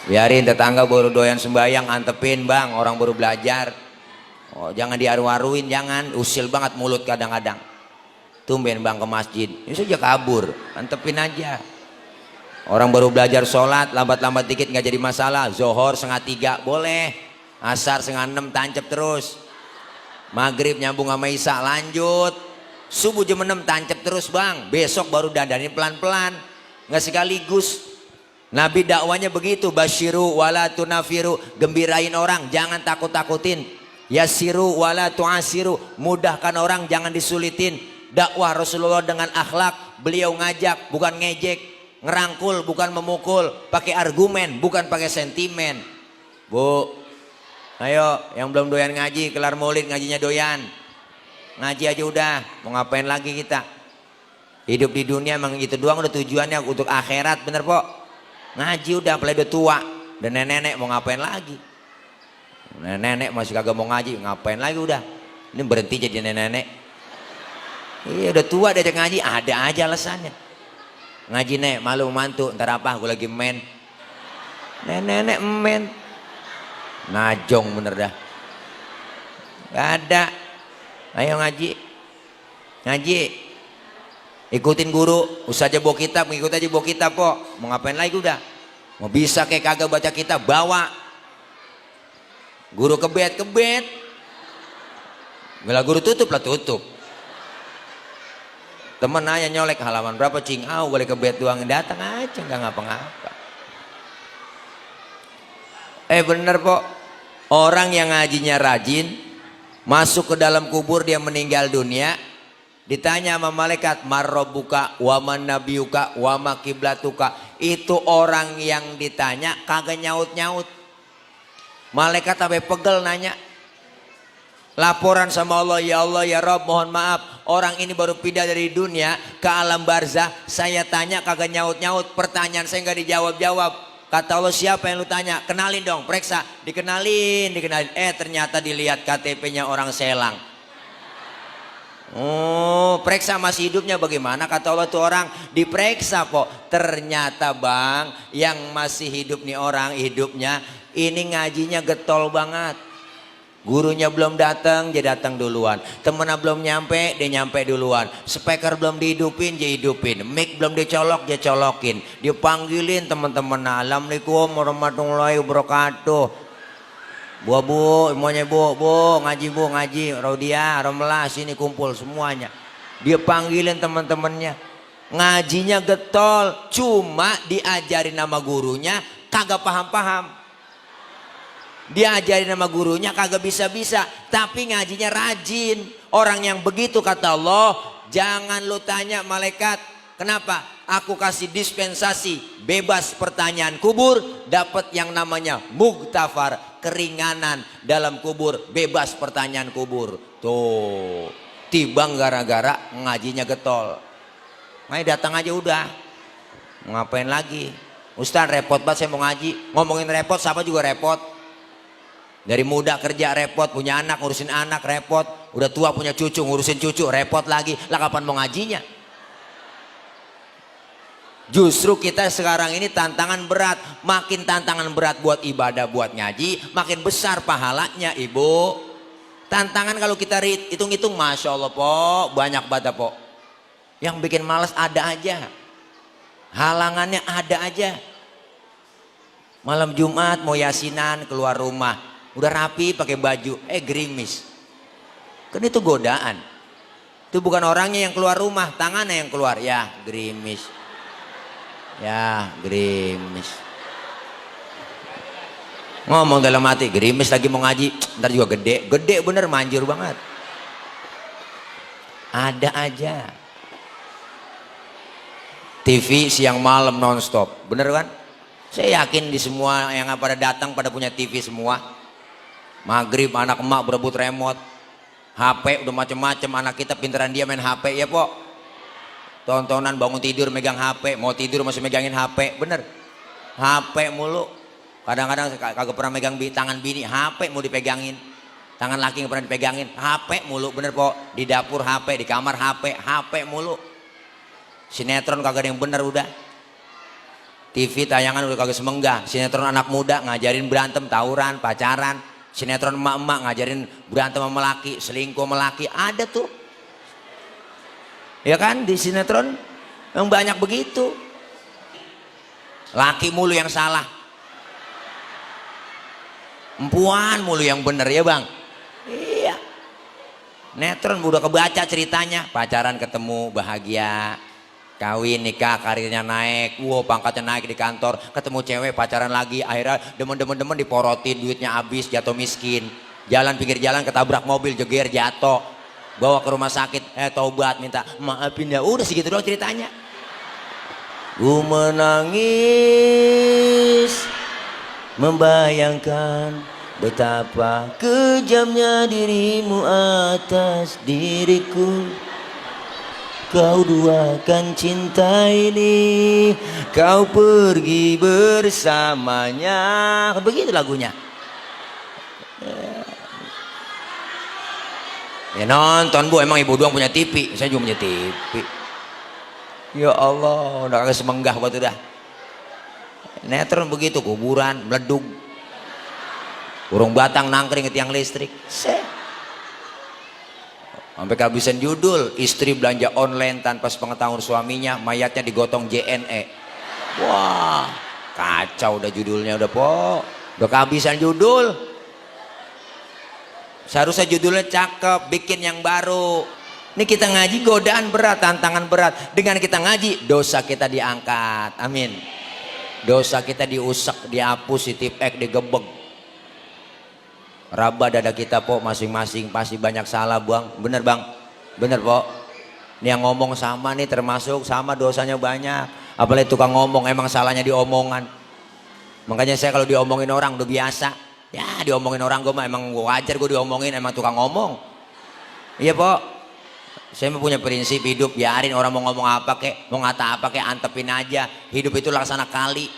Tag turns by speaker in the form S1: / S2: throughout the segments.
S1: Biarin tetangga baru doyan sembayang, antepin bang, orang baru belajar. Oh, jangan diaru-aruin, jangan. Usil banget mulut kadang-kadang. Tumben bang ke masjid, ini saja kabur, antepin aja. Orang baru belajar sholat, lambat-lambat dikit nggak jadi masalah. Zohor 2:30 boleh, asar 5:30 tancap terus. Maghrib nyambung sama isya lanjut. Subuh jam 6 tancap terus bang. Besok baru dandanin pelan-pelan, nggak sekaligus. Nabi dakwanya begitu, basyiru wala tunafiru, gembirain orang, jangan takut-takutin. Yasiru wala tuasiru, mudahkan orang, jangan disulitin. Dakwah Rasulullah dengan akhlak, beliau ngajak bukan ngejek, ngerangkul bukan memukul, pakai argumen bukan pakai sentimen. Bu, ayo yang belum doyan ngaji, kelar maulid ngajinya doyan. Ngaji aja udah, mau ngapain lagi kita? Hidup di dunia emang itu doang udah tujuannya, untuk akhirat, bener po? Ngaji udah, apalagi udah tua, dan nenek-nenek mau ngapain lagi? Nenek masih kagak mau ngaji, ngapain lagi udah? Ini berhenti jadi nenek-nenek. Iya udah tua diajak ngaji, ada aja alasannya. Ngaji nek, malu mantu, ntar apa? Gue lagi main. Nenek-nenek main. Najong bener dah. Gak ada. Ayo ngaji. Ngaji. Ikutin guru, usah aja bawa kitab, ngikut aja bawa kitab kok. Mau ngapain lagi udah? Mau bisa kayak kagak baca kitab, bawa. Guru kebet. Bila guru tutup lah tutup. Temen nanya nyolek halaman berapa cing? Boleh kebet doang, datang aja nggak ngapa-ngapa. Bener kok. Orang yang ngajinya rajin, masuk ke dalam kubur dia meninggal dunia. Ditanya sama malaikat, marrobuka, waman nabiuka, wama kiblatuka. Itu orang yang ditanya kagak nyaut-nyaut. Malaikat sampai pegel nanya. Laporan sama Allah, ya Allah ya Rob, mohon maaf. Orang ini baru pindah dari dunia ke alam barzah. Saya tanya kagak nyaut-nyaut. Pertanyaan saya nggak dijawab-jawab. Kata Allah, siapa yang lu tanya? Kenalin dong, periksa. Dikenalin. Ternyata dilihat KTP-nya orang Selang. Oh, periksa masih hidupnya bagaimana? Kata Allah tuh orang diperiksa kok. Ternyata bang, yang masih hidup nih orang hidupnya ini ngajinya getol banget. Gurunya belum datang, dia datang duluan. Temennya belum nyampe, dia nyampe duluan. Speaker belum dihidupin, dia hidupin. Mic belum dicolok, dia colokin. Dia panggilin teman-teman. Assalamualaikum warahmatullahi wabarakatuh. Bu, semuanya bu, ngaji, Raudia, Romlah, sini kumpul semuanya. Dia panggilin teman-temannya. Ngajinya getol, cuma diajarin nama gurunya kagak paham-paham. Diajarin nama gurunya kagak bisa-bisa, tapi ngajinya rajin. Orang yang begitu kata Allah, jangan lu tanya malaikat, kenapa? Aku kasih dispensasi, bebas pertanyaan kubur, dapat yang namanya mugtafar, keringanan dalam kubur, bebas pertanyaan kubur. Tuh, tibang gara-gara ngajinya getol. Makanya datang aja udah. Ngapain lagi? Ustaz repot banget saya mau ngaji. Ngomongin repot, siapa juga repot. Dari muda kerja repot, punya anak ngurusin anak repot, udah tua punya cucu ngurusin cucu repot lagi. Lah kapan mau ngajinya? Justru kita sekarang ini tantangan berat. Makin tantangan berat buat ibadah, buat ngaji, makin besar pahalanya ibu. Tantangan kalau kita hitung-hitung, Masya Allah po, banyak banget po. Yang bikin malas ada aja. Halangannya ada aja. Malam Jumat mau yasinan keluar rumah. Udah rapi pakai baju, gerimis. Kan itu godaan. Itu bukan orangnya yang keluar rumah, tangannya yang keluar. Ya gerimis. Ya gerimis. Ngomong dalam hati, gerimis lagi mau ngaji, ntar juga gede. Gede bener, manjur banget. Ada aja. TV siang malam nonstop, bener kan? Saya yakin di semua yang pada datang pada punya TV semua. Maghrib anak emak berebut remote, HP udah macem-macem. Anak kita pinteran dia main HP ya po. Tontonan bangun tidur megang HP, mau tidur masih megangin HP, bener. HP mulu. Kadang-kadang kagak pernah megang tangan bini, HP mau dipegangin. Tangan laki nggak pernah dipegangin, HP mulu, bener po. Di dapur HP, di kamar HP, HP mulu. Sinetron kagak ada yang bener udah. TV tayangan udah kagak semenggah. Sinetron anak muda ngajarin berantem, tawuran, pacaran. Sinetron emak-emak ngajarin berantem sama laki, selingkuh sama laki. Ada tuh. Ya kan, di sinetron yang banyak begitu. Laki mulu yang salah, empuan mulu yang bener, ya bang. Iya, netron udah kebaca ceritanya, pacaran ketemu bahagia, kawin nikah karirnya naik, wow pangkatnya naik di kantor, ketemu cewek pacaran lagi, akhirnya demen diporotin, duitnya habis, jatuh miskin, jalan pinggir jalan ketabrak mobil, jeger jatuh, bawa ke rumah sakit, taubat minta maafin ya, udah segitu doang ceritanya. Ku menangis membayangkan betapa kejamnya dirimu atas diriku. Kau duakan cinta ini, kau pergi bersamanya. Begitu lagunya. Ya nonton bu, emang ibu doang punya TV, saya juga punya TV. Ya Allah, udah kagak semenggah buat udah. Netron begitu, kuburan, meledug. Burung batang nangkring ke tiang listrik. Sampai kehabisan judul, istri belanja online tanpa sepengetahuan suaminya, mayatnya digotong JNE. Wah, kacau udah judulnya udah po. Udah kehabisan judul. Seharusnya judulnya cakep, bikin yang baru. Ini kita ngaji godaan berat, tantangan berat. Dengan kita ngaji, dosa kita diangkat. Amin. Dosa kita diusek, dihapus, ditipek, digebek. Raba dada kita po, masing-masing pasti banyak salah bang. Bener bang? Bener po? Ini yang ngomong sama nih, termasuk sama dosanya banyak. Apalagi tukang ngomong, emang salahnya di omongan. Makanya saya kalau diomongin orang udah biasa. Ya diomongin orang gue mah emang wajar gue diomongin, emang tukang ngomong. Iya po? Saya punya prinsip hidup, biarin orang mau ngomong apa kek, mau ngata apa kek, antepin aja. Hidup itu laksana kali.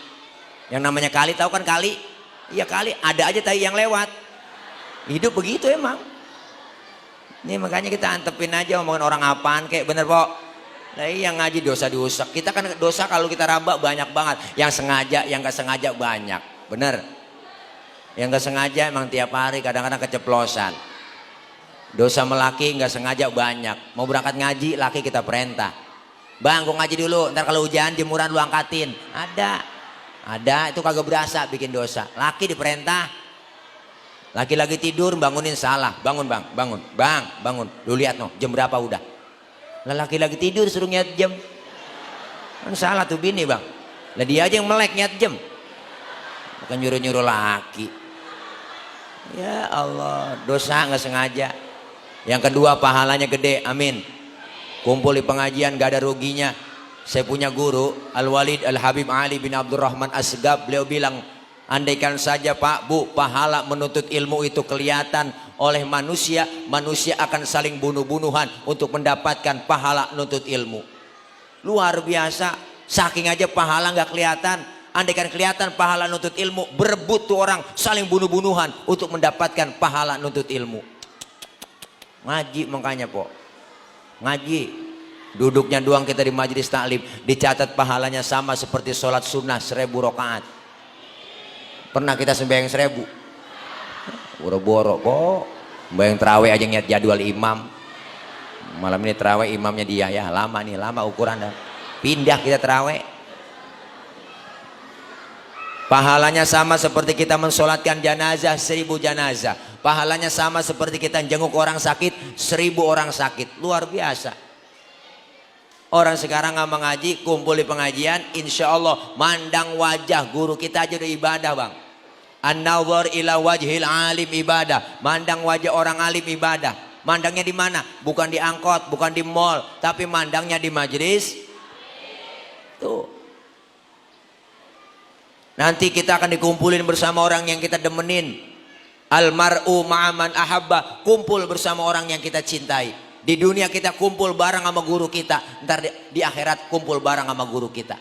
S1: Yang namanya kali, tahu kan kali? Iya kali, ada aja tai yang lewat. Hidup begitu emang. Ini makanya kita antepin aja, ngomongin orang apaan kek, bener po? Nah yang ngaji dosa diusek. Kita kan dosa kalau kita raba banyak banget. Yang sengaja, yang gak sengaja banyak. Bener? Yang gak sengaja emang tiap hari, kadang-kadang keceplosan. Dosa melaki nggak sengaja banyak. Mau berangkat ngaji, laki kita perintah. Bang, gua ngaji dulu. Ntar kalau hujan jemuran lu angkatin. Ada itu kagak berasa bikin dosa. Laki diperintah. Laki lagi tidur bangunin salah. Bangun bang, bangun, bang, bangun. Lu lihat no, jam berapa udah? Laki lagi tidur suruh ngiat jam. Kan salah tuh bini bang. Lah dia aja yang melek ngiat jam. Bukan nyuruh-nyuruh laki. Ya Allah, dosa nggak sengaja. Yang kedua pahalanya gede, amin. Kumpul di pengajian gak ada ruginya. Saya punya guru Al-Walid Al-Habib Ali bin Abdurrahman Asgab. Beliau bilang, andaikan saja pak bu pahala menuntut ilmu itu kelihatan oleh manusia, manusia akan saling bunuh-bunuhan untuk mendapatkan pahala menuntut ilmu. Luar biasa, saking aja pahala gak kelihatan. Andaikan kelihatan pahala menuntut ilmu, berebut tuh orang saling bunuh-bunuhan untuk mendapatkan pahala menuntut ilmu. Ngaji makanya po, ngaji duduknya doang kita di majelis taklim dicatat pahalanya sama seperti sholat sunnah 1000 rakaat. Pernah kita sembahyang 1000? Boro-boro po, sembahyang terawih aja ngeliat jadwal imam. Malam ini terawih imamnya dia, ya lama nih, lama ukuran dah. Pindah kita terawih. Pahalanya sama seperti kita mensolatkan jenazah 1000 jenazah. Pahalanya sama seperti kita jenguk orang sakit 1000 orang sakit. Luar biasa. Orang sekarang nggak mengaji, kumpul di pengajian, insya Allah mandang wajah guru kita aja udah ibadah bang. An-nawar ila wajhil alim ibadah. Mandang wajah orang alim ibadah. Mandangnya di mana? Bukan di angkot, bukan di mall, tapi mandangnya di majelis. Tuh. Nanti kita akan dikumpulin bersama orang yang kita demenin. Almar'u ma'aman ahabba. Kumpul bersama orang yang kita cintai. Di dunia kita kumpul bareng sama guru kita. Ntar di akhirat kumpul bareng sama guru kita.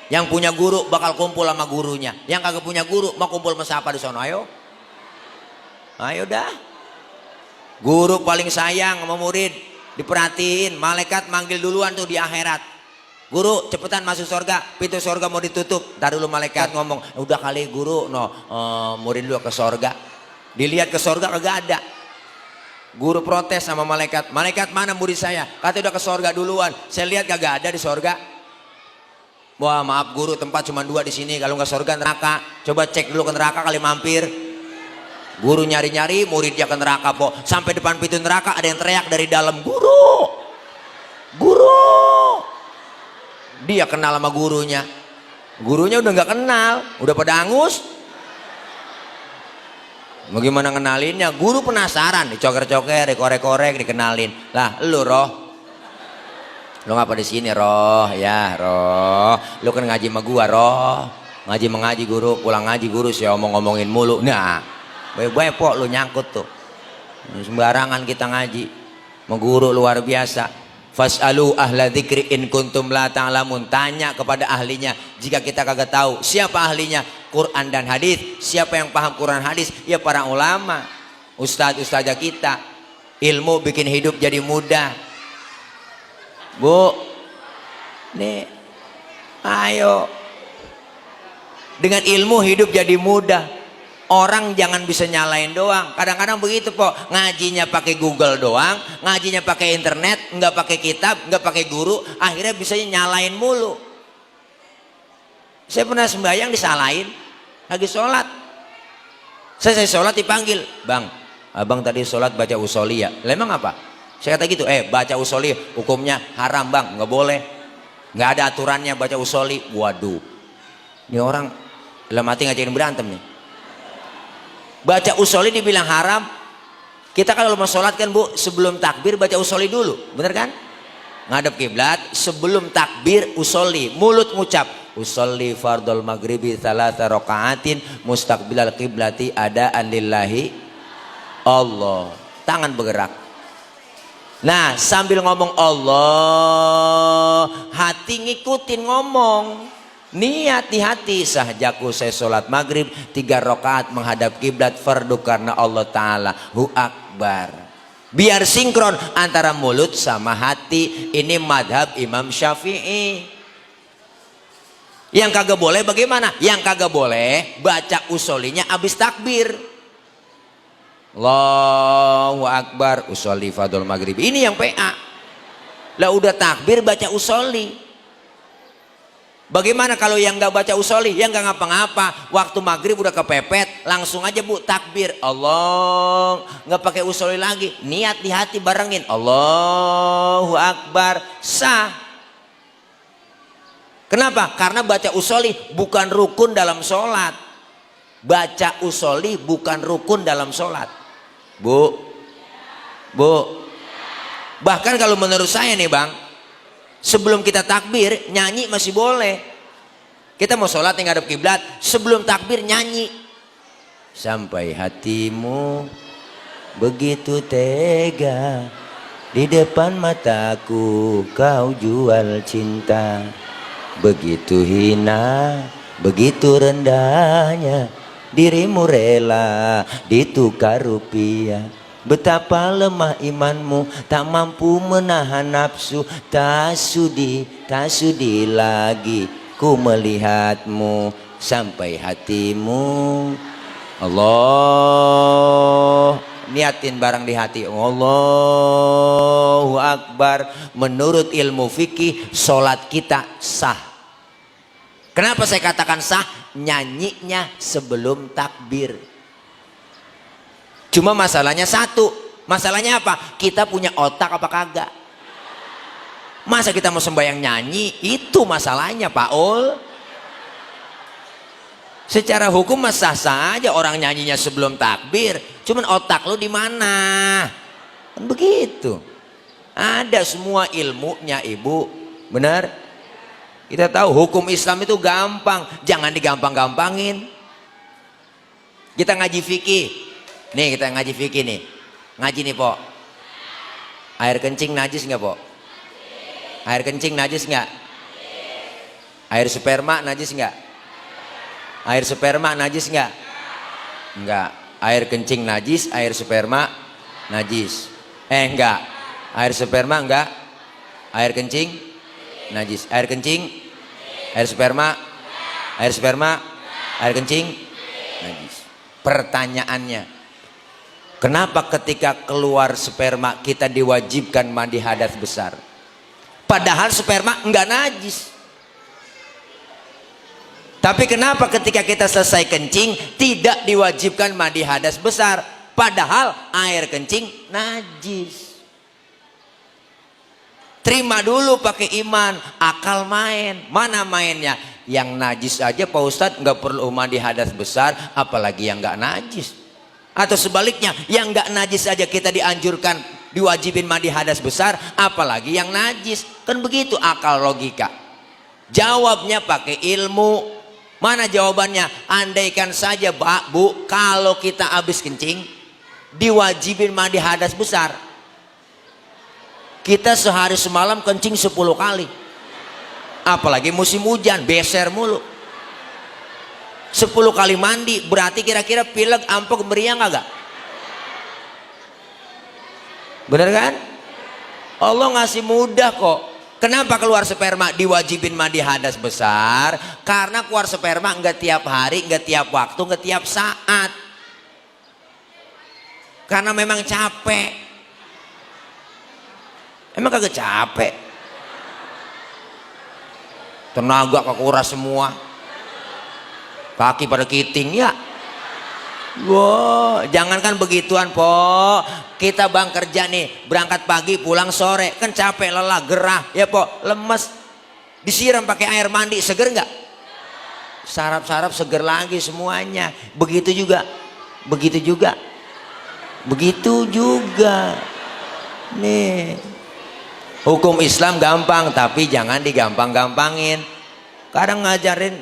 S1: Yang punya guru bakal kumpul sama gurunya. Yang kagak punya guru mau kumpul sama siapa di sana? Ayo. Ayo dah. Guru paling sayang sama murid. Diperhatiin. Malaikat manggil duluan tuh di akhirat. Guru cepetan masuk surga, pintu surga mau ditutup. Ntar dulu malaikat ngomong, udah kali guru, murid lu ke surga. Dilihat ke surga kagak ada. Guru protes sama malaikat, malaikat mana murid saya? Kata udah ke surga duluan, saya lihat kagak ada di surga. Wah maaf guru, tempat cuma 2 di sini, kalau nggak surga neraka. Coba cek dulu ke neraka kali mampir. Guru nyari-nyari, muridnya ke neraka po. Sampai depan pintu neraka ada yang teriak dari dalam, guru, guru. Dia kenal sama gurunya. Gurunya udah nggak kenal, udah pada angus. Bagaimana kenalinnya? Guru penasaran, dicoker-coker, dikorek-korek, dikenalin. Lah, lu Roh, lu ngapa di sini Roh? Ya Roh, lu kan ngaji sama gua Roh. Ngaji guru, pulang ngaji guru sih ngomongin mulu. Nah, baik-baik po lu nyangkut tuh. Sembarangan kita ngaji. Sama guru luar biasa. Fas'alu ahla dzikri in kuntum la ta'lamun. Tanya kepada ahlinya jika kita kagak tahu. Siapa ahlinya? Quran dan hadis. Siapa yang paham Quran hadis? Ya para ulama, ustadz-ustadzah kita. Ilmu bikin hidup jadi mudah. Bu, nih, ayo. Dengan ilmu hidup jadi mudah. Orang jangan bisa nyalain doang. Kadang-kadang begitu po, ngajinya pakai Google doang, ngajinya pakai internet, nggak pakai kitab, nggak pakai guru, akhirnya bisanya nyalain mulu. Saya pernah sembahyang disalahin, lagi sholat. Saya sholat dipanggil, bang, abang tadi sholat baca usoliyah. Lah emang apa? Saya kata gitu, baca usoliyah hukumnya haram bang, nggak boleh, nggak ada aturannya baca usoli. Waduh, ini orang dalam hati ngajakin berantem nih. Baca usoli dibilang haram. Kita kalau mau sholat kan bu, sebelum takbir baca usoli dulu, bener kan? Ngadep kiblat, sebelum takbir usoli, mulut ngucap usolli fardul maghribi thalatha rakaatin mustaqbilal qiblati adaan lillahi Allah. Tangan bergerak. Nah sambil ngomong Allah, hati ngikutin ngomong. Niat di hati, sahjaku saya sholat maghrib 3 rakaat menghadap kiblat fardu karena Allah Ta'ala hu akbar. Biar sinkron antara mulut sama hati. Ini madhab Imam Syafi'i. Yang kagak boleh bagaimana? Yang kagak boleh baca usolinya abis takbir. Allahu akbar usolli fardul maghrib. Ini yang PA. Lah udah takbir baca usoli. Bagaimana kalau yang nggak baca usoli, yang nggak ngapa-ngapa, waktu maghrib udah kepepet, langsung aja bu takbir, Allah, nggak pakai usoli lagi, niat di hati barengin, Allahu Akbar, sah. Kenapa? Karena baca usoli bukan rukun dalam sholat. Baca usoli bukan rukun dalam sholat, bu. Bahkan kalau menurut saya nih bang, sebelum kita takbir nyanyi masih boleh. Kita mau sholat yang ngadep kiblat, sebelum takbir nyanyi. Sampai hatimu begitu tega, di depan mataku kau jual cinta. Begitu hina, begitu rendahnya, dirimu rela ditukar rupiah. Betapa lemah imanmu, tak mampu menahan nafsu. Tak sudi lagi ku melihatmu. Sampai hatimu Allah, niatin barang di hati, Allahu Akbar. Menurut ilmu fikih sholat kita sah. Kenapa saya katakan sah? Nyanyinya sebelum takbir. Cuma masalahnya satu. Masalahnya apa? Kita punya otak apa kagak? Masa kita mau sembahyang nyanyi? Itu masalahnya Pak Ul. Secara hukum sah-sah aja orang nyanyinya sebelum takbir. Cuman otak lu di mana? Kan begitu. Ada semua ilmunya ibu. Benar? Kita tahu hukum Islam itu gampang. Jangan digampang-gampangin. Kita ngaji fikih. Nih kita ngaji fikih nih. Ngaji nih po. Air kencing najis nggak po? Air kencing najis nggak? Air sperma najis nggak? Air sperma najis nggak? Enggak. Air kencing najis, air sperma najis. Enggak. Air sperma enggak? Air kencing najis. Air kencing, air sperma, air kencing, najis. Pertanyaannya, kenapa ketika keluar sperma kita diwajibkan mandi hadas besar? Padahal sperma enggak najis. Tapi kenapa ketika kita selesai kencing tidak diwajibkan mandi hadas besar? Padahal air kencing najis. Terima dulu pakai iman, akal main. Mana mainnya? Yang najis aja Pak Ustadz nggak perlu mandi hadas besar, apalagi yang nggak najis. Atau sebaliknya, yang nggak najis aja kita dianjurkan, diwajibin mandi hadas besar, apalagi yang najis. Kan begitu akal logika. Jawabnya pakai ilmu. Mana jawabannya? Andaikan saja Pak, Bu, kalau kita habis kencing diwajibin mandi hadas besar, kita sehari semalam kencing 10 kali. Apalagi musim hujan, beser mulu. 10 kali mandi, berarti kira-kira pilek, ampok, meriang agak? Bener kan? Allah ngasih mudah kok. Kenapa keluar sperma diwajibin mandi hadas besar? Karena keluar sperma enggak tiap hari, enggak tiap waktu, enggak tiap saat. Karena memang capek. Emang kagak capek? Tenaga kekuras semua. Kaki pada kiting ya. Wow, jangankan begituan po, kita bang kerja nih, berangkat pagi pulang sore, kan capek, lelah, gerah ya po, lemes, disiram pakai air mandi, seger nggak? Sarap-sarap seger lagi semuanya. Begitu juga nih. Hukum Islam gampang, tapi jangan digampang-gampangin. Kadang ngajarin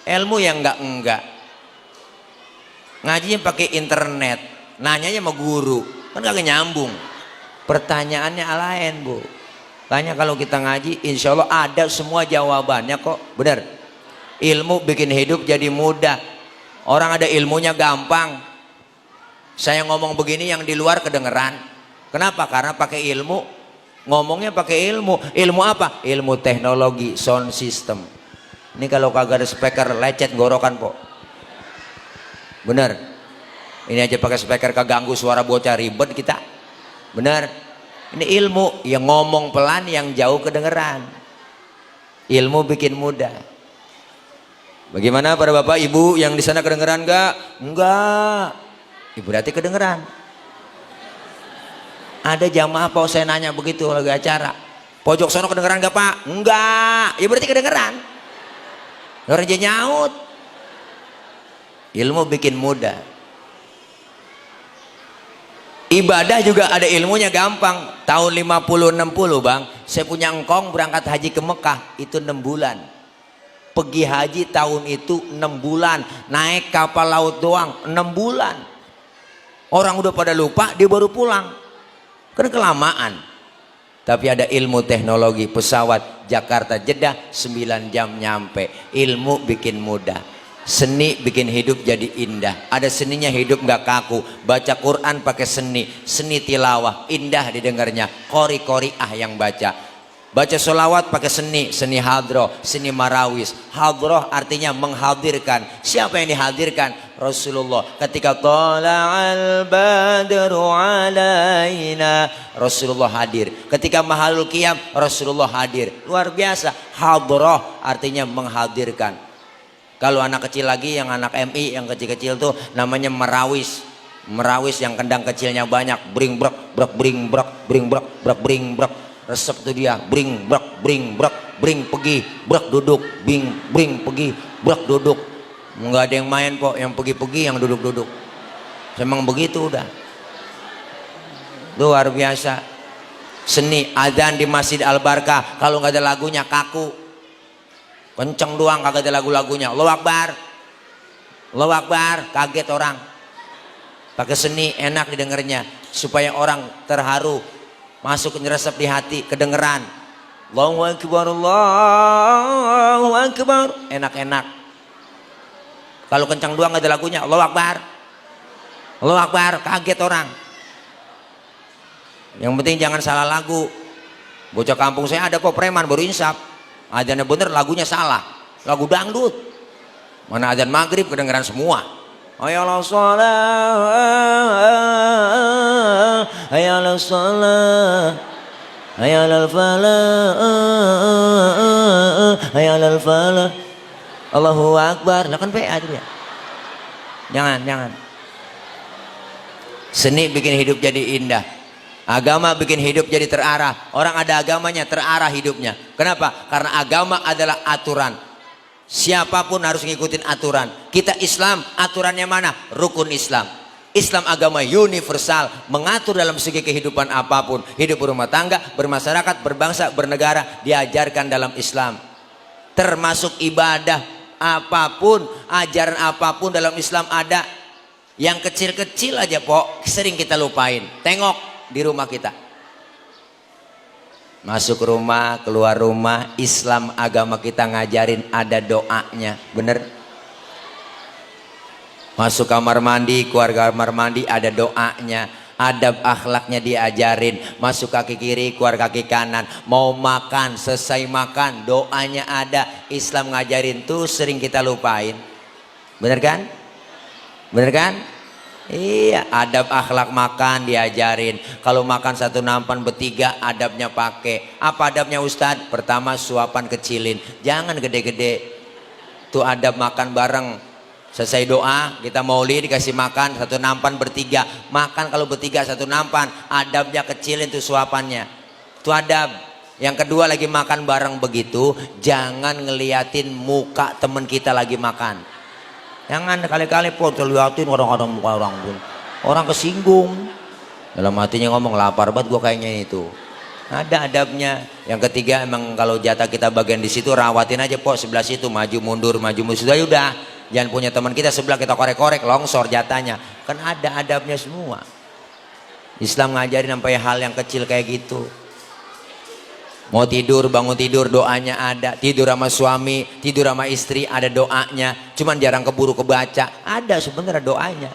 S1: ilmu yang enggak. Ngajinya pakai internet, nanyanya sama guru, kan kagak nyambung. Pertanyaannya lain, Bu. Tanya kalau kita ngaji, insya Allah ada semua jawabannya kok. Bener. Ilmu bikin hidup jadi mudah. Orang ada ilmunya gampang. Saya ngomong begini yang di luar kedengeran. Kenapa? Karena pakai ilmu. Ngomongnya pakai ilmu. Ilmu apa? Ilmu teknologi, sound system. Ini kalau kagak ada speaker lecet gorokan, Po. Bener. Ini aja pakai speaker keganggu suara bocah, ribet kita. Bener. Ini ilmu yang ngomong pelan yang jauh kedengeran. Ilmu bikin mudah. Bagaimana para bapak ibu yang di sana kedengeran enggak? Enggak. Ibu berarti kedengeran. Ada jamaah Pak saya nanya begitu lagi acara. Pojok sono kedengeran enggak Pak? Enggak. Ya berarti kedengeran. Orang aja nyaut. Ilmu bikin mudah. Ibadah juga ada ilmunya gampang. Tahun 50-60 bang, saya punya engkong berangkat haji ke Mekah, itu 6 bulan. Pergi haji tahun itu 6 bulan. Naik kapal laut doang 6 bulan. Orang udah pada lupa, dia baru pulang. Kan kelamaan. Tapi ada ilmu teknologi, pesawat Jakarta Jeddah 9 jam nyampe. Ilmu bikin mudah. Seni bikin hidup jadi indah. Ada seninya hidup nggak kaku. Baca Quran pakai seni, seni tilawah, indah didengarnya. Qori-qori'ah yang baca. Baca sholawat pakai seni, seni hadroh, seni marawis. Hadroh artinya menghadirkan. Siapa yang dihadirkan? Rasulullah. Ketika tala'al badru alaina, Rasulullah hadir. Ketika mahalul qiyam, Rasulullah hadir. Luar biasa. Hadroh artinya menghadirkan. Kalau anak kecil lagi, yang anak MI yang kecil-kecil tuh namanya merawis. Merawis yang kendang kecilnya banyak. Bring brek brek bring brek bring brek brek bring brek. Resep tuh dia. Bring brek bring brek bring pergi brek duduk bring pergi brek duduk. Enggak ada yang main kok, yang pergi-pergi, yang duduk-duduk. Memang begitu udah. Luar biasa. Seni adzan di Masjid Al Barkah, kalau nggak ada lagunya kaku. Kenceng doang, kagak ada lagu-lagunya. Allahu Akbar, Allahu Akbar, kaget orang. Pakai seni enak didengarnya, supaya orang terharu, masuk nyeresep di hati, kedengeran. Allahu Akbar, Allahu Akbar, enak-enak. Kalau kenceng doang nggak ada lagunya, Allahu Akbar, Allahu Akbar, kaget orang. Yang penting jangan salah lagu. Bocah kampung saya ada kok preman baru insaf. Adzannya bener, lagunya salah, lagu dangdut. Mana adzan maghrib kedengeran semua. Hayalal shalah, hayalal shalah, hayalal falah, hayalal falah. Allahu Akbar. Lah kan PA itu ya. Jangan. Seni bikin hidup jadi indah. Agama bikin hidup jadi terarah. Orang ada agamanya terarah hidupnya. Kenapa? Karena agama adalah aturan. Siapapun harus ngikutin aturan. Kita Islam, aturannya mana? Rukun Islam. Islam agama universal, mengatur dalam segi kehidupan apapun. Hidup berumah tangga, bermasyarakat, berbangsa, bernegara, diajarkan dalam Islam. Termasuk ibadah apapun, ajaran apapun dalam Islam ada. Yang kecil-kecil aja pok sering kita lupain. Tengok di rumah kita, masuk rumah, keluar rumah, Islam agama kita ngajarin ada doanya, bener. Masuk kamar mandi, keluar kamar mandi ada doanya, adab akhlaknya diajarin. Masuk kaki kiri, keluar kaki kanan, mau makan, selesai makan, doanya ada. Islam ngajarin tuh sering kita lupain, bener kan? Bener kan? Iya, adab akhlak makan diajarin. Kalau makan satu nampan bertiga, adabnya pakai. Apa adabnya Ustadz? Pertama, suapan kecilin, jangan gede-gede. Tuh adab makan bareng. Selesai doa, kita maulid dikasih makan satu nampan bertiga. Makan kalau bertiga satu nampan, adabnya kecilin tuh suapannya. Tuh adab. Yang kedua, lagi makan bareng begitu, jangan ngeliatin muka temen kita lagi makan. Jangan kali-kali pun terlihatin orang-orang muka orang pun. Orang kesinggung. Dalam hatinya ngomong, lapar banget gua kayaknya itu. Ada adabnya. Yang ketiga, emang kalau jatah kita bagian di situ, rawatin aja pok sebelah situ, maju mundur sudah udah. Jangan punya teman kita sebelah kita korek-korek, longsor jatahnya. Kan ada adabnya semua. Islam ngajarin sampai hal yang kecil kayak gitu. Mau tidur, bangun tidur, doanya ada. Tidur sama suami, tidur sama istri, ada doanya. Cuman jarang keburu kebaca. Ada sebenarnya doanya.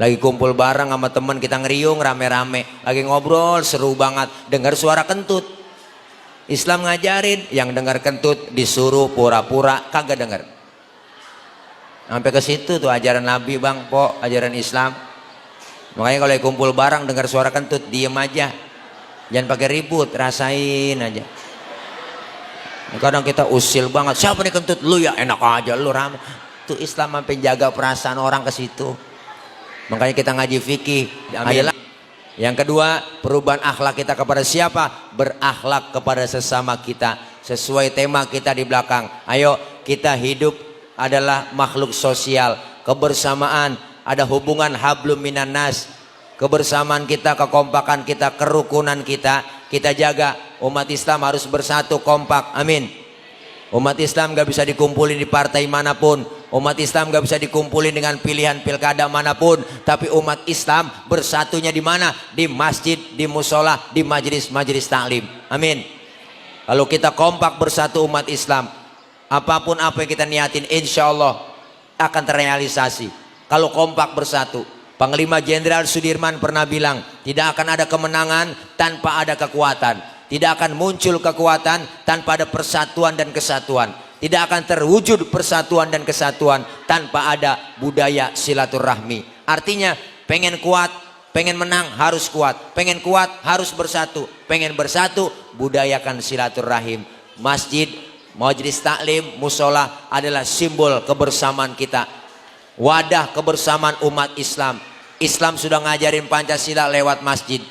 S1: Lagi kumpul bareng sama temen kita ngeriung rame-rame, lagi ngobrol seru banget, dengar suara kentut. Islam ngajarin yang dengar kentut disuruh pura-pura kagak dengar. Sampai ke situ tuh ajaran Nabi bang, po, ajaran Islam. Makanya kalau kumpul bareng dengar suara kentut, diem aja. Jangan pakai ribut, rasain aja. Kadang kita usil banget, siapa nih kentut? Lu ya, enak aja lu rame. Tuh Islam sampai jaga perasaan orang ke situ. Makanya kita ngaji fikih. Amin. Yang kedua, perubahan akhlak kita kepada siapa? Berakhlak kepada sesama kita. Sesuai tema kita di belakang. Ayo, kita hidup adalah makhluk sosial. Kebersamaan, ada hubungan hablum minan nas. Kebersamaan kita, kekompakan kita, kerukunan kita jaga. Umat Islam harus bersatu, kompak. Amin. Umat Islam gak bisa dikumpulin di partai manapun. Umat Islam gak bisa dikumpulin dengan pilihan pilkada manapun. Tapi umat Islam bersatunya di mana? Di masjid, di musola, di majelis-majelis taklim. Amin. Kalau kita kompak bersatu umat Islam, apapun apa yang kita niatin, insya Allah akan terrealisasi. Kalau kompak bersatu. Panglima Jenderal Sudirman pernah bilang, tidak akan ada kemenangan tanpa ada kekuatan. Tidak akan muncul kekuatan tanpa ada persatuan dan kesatuan. Tidak akan terwujud persatuan dan kesatuan tanpa ada budaya silaturahmi. Artinya, pengen kuat, pengen menang harus kuat. Pengen kuat harus bersatu. Pengen bersatu, budayakan silaturahim. Masjid, majelis taklim, musola adalah simbol kebersamaan kita. Wadah kebersamaan umat Islam. Islam sudah ngajarin Pancasila lewat masjid.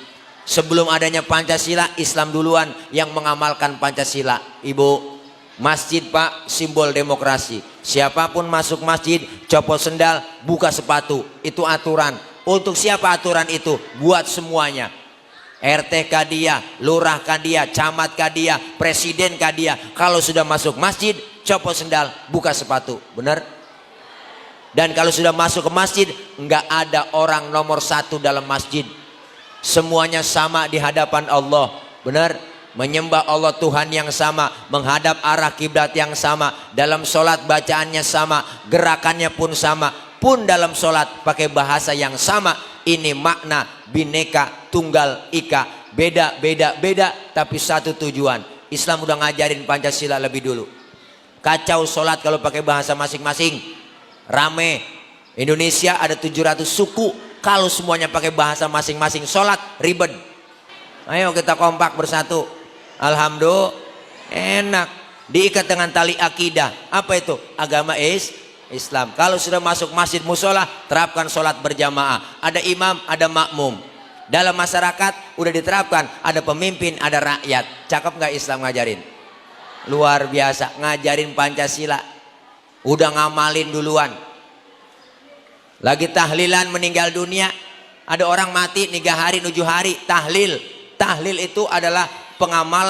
S1: Sebelum adanya Pancasila, Islam duluan yang mengamalkan Pancasila. Ibu, masjid pak, simbol demokrasi. Siapapun masuk masjid, copot sendal, buka sepatu. Itu aturan. Untuk siapa aturan itu? Buat semuanya. RT kah dia, lurah kah dia, camat kah dia, presiden kah dia. Kalau sudah masuk masjid, copot sendal, buka sepatu. Benar? Dan kalau sudah masuk ke masjid, enggak ada orang nomor satu dalam masjid. Semuanya sama di hadapan Allah. Benar? Menyembah Allah Tuhan yang sama, menghadap arah kiblat yang sama, dalam sholat bacaannya sama, gerakannya pun sama, pun dalam sholat pakai bahasa yang sama. Ini makna bineka tunggal ika, beda, tapi satu tujuan. Islam udah ngajarin Pancasila lebih dulu. Kacau sholat kalau pakai bahasa masing-masing. Rame. Indonesia ada 700 suku. Kalau semuanya pakai bahasa masing-masing sholat ribet. Ayo kita kompak bersatu. Alhamdulillah enak. Diikat dengan tali akidah. Apa itu? Agama Islam. Kalau sudah masuk masjid musola, terapkan sholat berjamaah. Ada imam, ada makmum. Dalam masyarakat udah diterapkan, ada pemimpin, ada rakyat. Cakep nggak Islam ngajarin? Luar biasa, ngajarin Pancasila. Udah ngamalin duluan. Lagi tahlilan meninggal dunia, ada orang mati 3 hari 7 hari tahlil. Tahlil itu adalah pengamalan